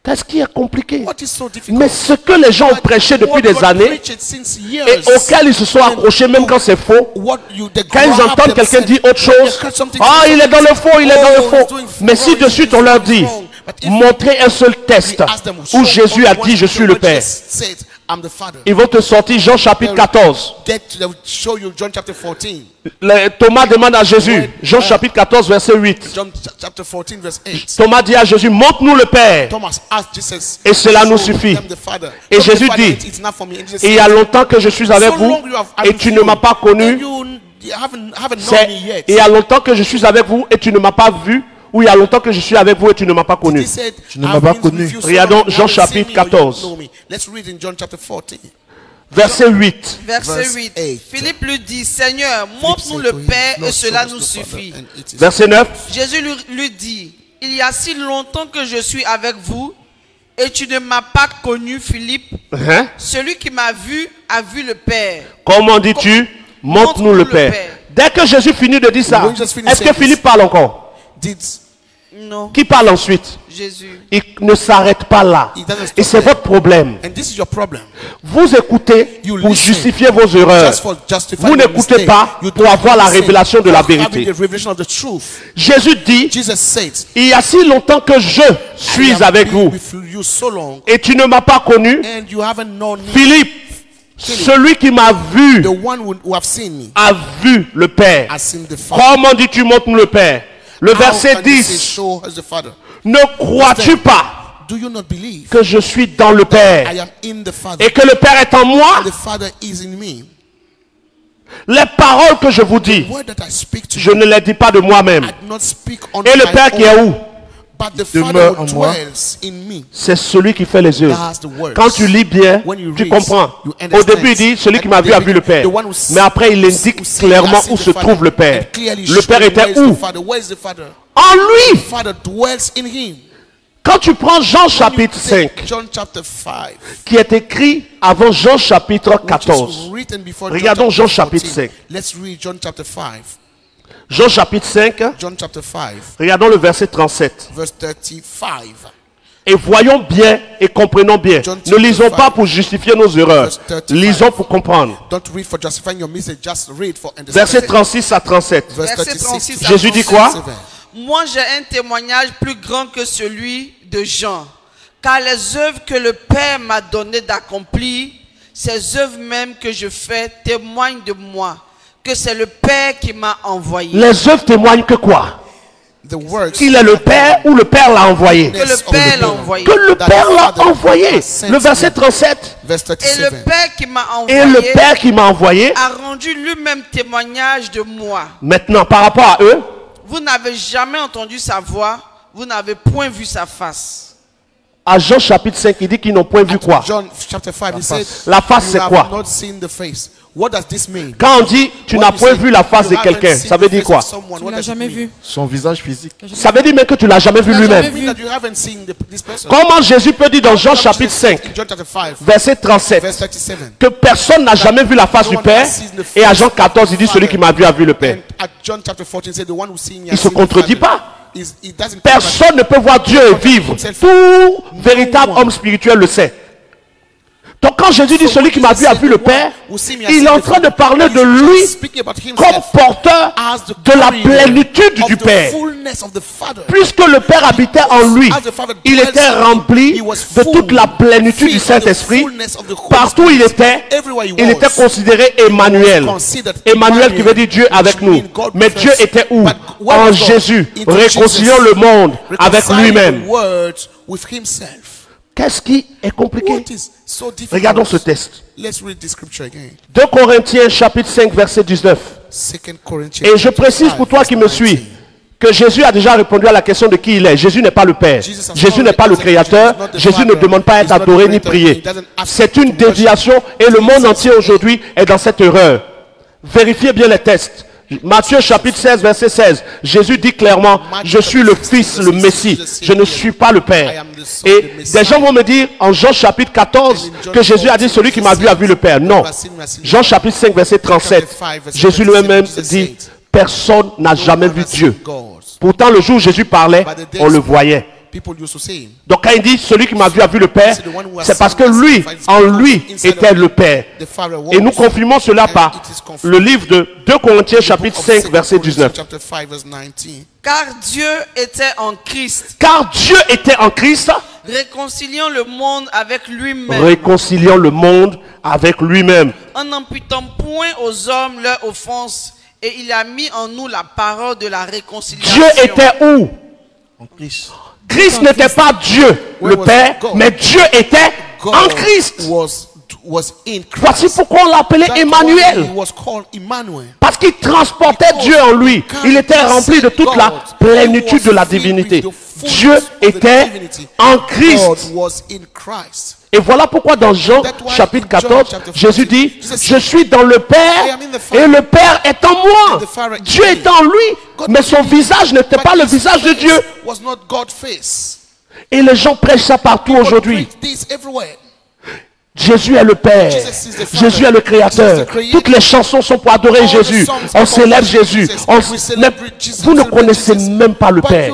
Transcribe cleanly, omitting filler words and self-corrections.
Qu'est-ce qui est compliqué? What is so difficult? Mais ce que les gens ont prêché depuis des années et auxquels ils se sont accrochés même quand c'est faux, quand ils entendent quelqu'un dire autre chose, ah, il est dans le faux, il est dans le faux. Mais si de suite on leur dit, montrez un seul texte où Jésus a dit je suis le Père, ils vont te sortir Jean chapitre 14. Thomas demande à Jésus, Jean chapitre 14 verset 8. Thomas dit à Jésus, montre-nous le Père et cela nous suffit. Et Jésus dit, il y a longtemps que je suis avec vous et tu ne m'as pas connu. Il y a longtemps que je suis avec vous et tu ne m'as pas vu. Ou il y a longtemps que je suis avec vous et tu ne m'as pas connu. Tu ne m'as pas connu. Regardons Jean chapitre 14. Verset 8. Verset 8. Philippe lui dit, Seigneur, montre-nous le Père et cela nous suffit. Verset 9. Jésus lui dit, il y a si longtemps que je suis avec vous et tu ne m'as pas connu, Philippe. Celui qui m'a vu a vu le Père. Comment dis-tu? Montre-nous le Père. Dès que Jésus finit de dire ça, est-ce que Philippe parle encore? Non. Qui parle ensuite? Jésus. Il ne s'arrête pas là. Et c'est votre problème. Vous écoutez pour justifier vos erreurs. Vous n'écoutez pas pour avoir la révélation de la vérité. Jésus dit, il y a si longtemps que je suis avec vous et tu ne m'as pas connu. Philippe, celui qui m'a vu a vu le Père. Comment dis-tu montre-nous le Père? Le verset 10. Ne crois-tu pas que je suis dans le Père et que le Père est en moi? Les paroles que je vous dis, je ne les dis pas de moi-même. Et le Père qui est où? Demeure en moi. C'est celui qui fait les œuvres. Quand tu lis bien, tu comprends. Au début, il dit celui qui m'a vu a vu le Père. Mais après, il indique clairement où se trouve le Père. Le Père était où? En lui. Quand tu prends Jean chapitre 5, qui est écrit avant Jean chapitre 14. Regardons Jean chapitre 5. Jean chapitre 5, regardons le verset 37. Et voyons bien et comprenons bien. Ne lisons pas pour justifier nos erreurs. Lisons pour comprendre. Verset 36 à 37. Jésus dit quoi? Moi j'ai un témoignage plus grand que celui de Jean. Car les œuvres que le Père m'a donné d'accomplir, ces œuvres même que je fais témoignent de moi. Que c'est le Père qui m'a envoyé. Les œuvres témoignent que quoi? Qu'il est le Père ou le Père l'a envoyé? Que le Père l'a envoyé. Que le Père l'a envoyé. Le verset 37. Et le Père qui m'a envoyé, et le Père qui m'a envoyé a rendu lui-même témoignage de moi. Maintenant, par rapport à eux, vous n'avez jamais entendu sa voix, vous n'avez point vu sa face. À Jean chapitre 5, il dit qu'ils n'ont point vu quoi? La face, c'est quoi? Quand on dit tu n'as point vu la face de quelqu'un, ça veut dire quoi? Tu l'as jamais vu. Son visage physique. Ça veut dire même que tu l'as jamais vu lui-même. Comment Jésus peut dire dans Jean chapitre 5, verset 37, que personne n'a jamais vu la face du Père, et à Jean 14, il dit celui qui m'a vu a vu le Père. Il ne se contredit pas. Personne ne peut voir Dieu et vivre. Tout véritable homme spirituel le sait. Donc quand Jésus dit celui qui m'a vu a vu le Père, il est en train de parler de lui comme porteur de la plénitude du Père. Puisque le Père habitait en lui, il était rempli de toute la plénitude du Saint-Esprit. Partout où il était considéré Emmanuel. Emmanuel qui veut dire Dieu avec nous. Mais Dieu était où? En Jésus, réconciliant le monde avec lui-même. Qu'est-ce qui est compliqué? Regardons ce texte. 2 Corinthiens chapitre 5 verset 19. Et je précise pour toi qui me suis que Jésus a déjà répondu à la question de qui il est. Jésus n'est pas le Père. Jésus n'est pas le Créateur. Jésus ne demande pas à être adoré ni prié. C'est une déviation et le monde entier aujourd'hui est dans cette erreur. Vérifiez bien les textes. Matthieu chapitre 16 verset 16, Jésus dit clairement, je suis le Fils, le Messie, je ne suis pas le Père. Et des gens vont me dire en Jean chapitre 14 que Jésus a dit celui qui m'a vu a vu le Père. Non. Jean chapitre 5 verset 37, Jésus lui-même dit personne n'a jamais vu Dieu. Pourtant le jour où Jésus parlait, on le voyait. Donc quand il dit celui qui m'a vu a vu le Père, c'est parce que lui, en lui, était le Père. Et nous confirmons cela par le livre de 2 Corinthiens chapitre 5 verset 19. Car Dieu était en Christ. Car Dieu était en Christ. Réconciliant le monde avec lui-même. Réconciliant le monde avec lui-même. En n'imputant point aux hommes leur offense. Et il a mis en nous la parole de la réconciliation. Dieu était où? En Christ. Christ n'était pas Dieu, le Père, mais Dieu était en Christ. Voici pourquoi on l'appelait Emmanuel. Parce qu'il transportait Dieu en lui. Il était rempli de toute la plénitude de la divinité. Dieu était en Christ. Et voilà pourquoi dans Jean chapitre 14, Jésus dit, je suis dans le Père et le Père est en moi. Dieu est en lui, mais son visage n'était pas le visage de Dieu. Et les gens prêchent ça partout aujourd'hui. Jésus est le Père. Jésus est le Créateur. Toutes les chansons sont pour adorer Jésus. On célèbre Jésus. Vous ne connaissez même pas le Père.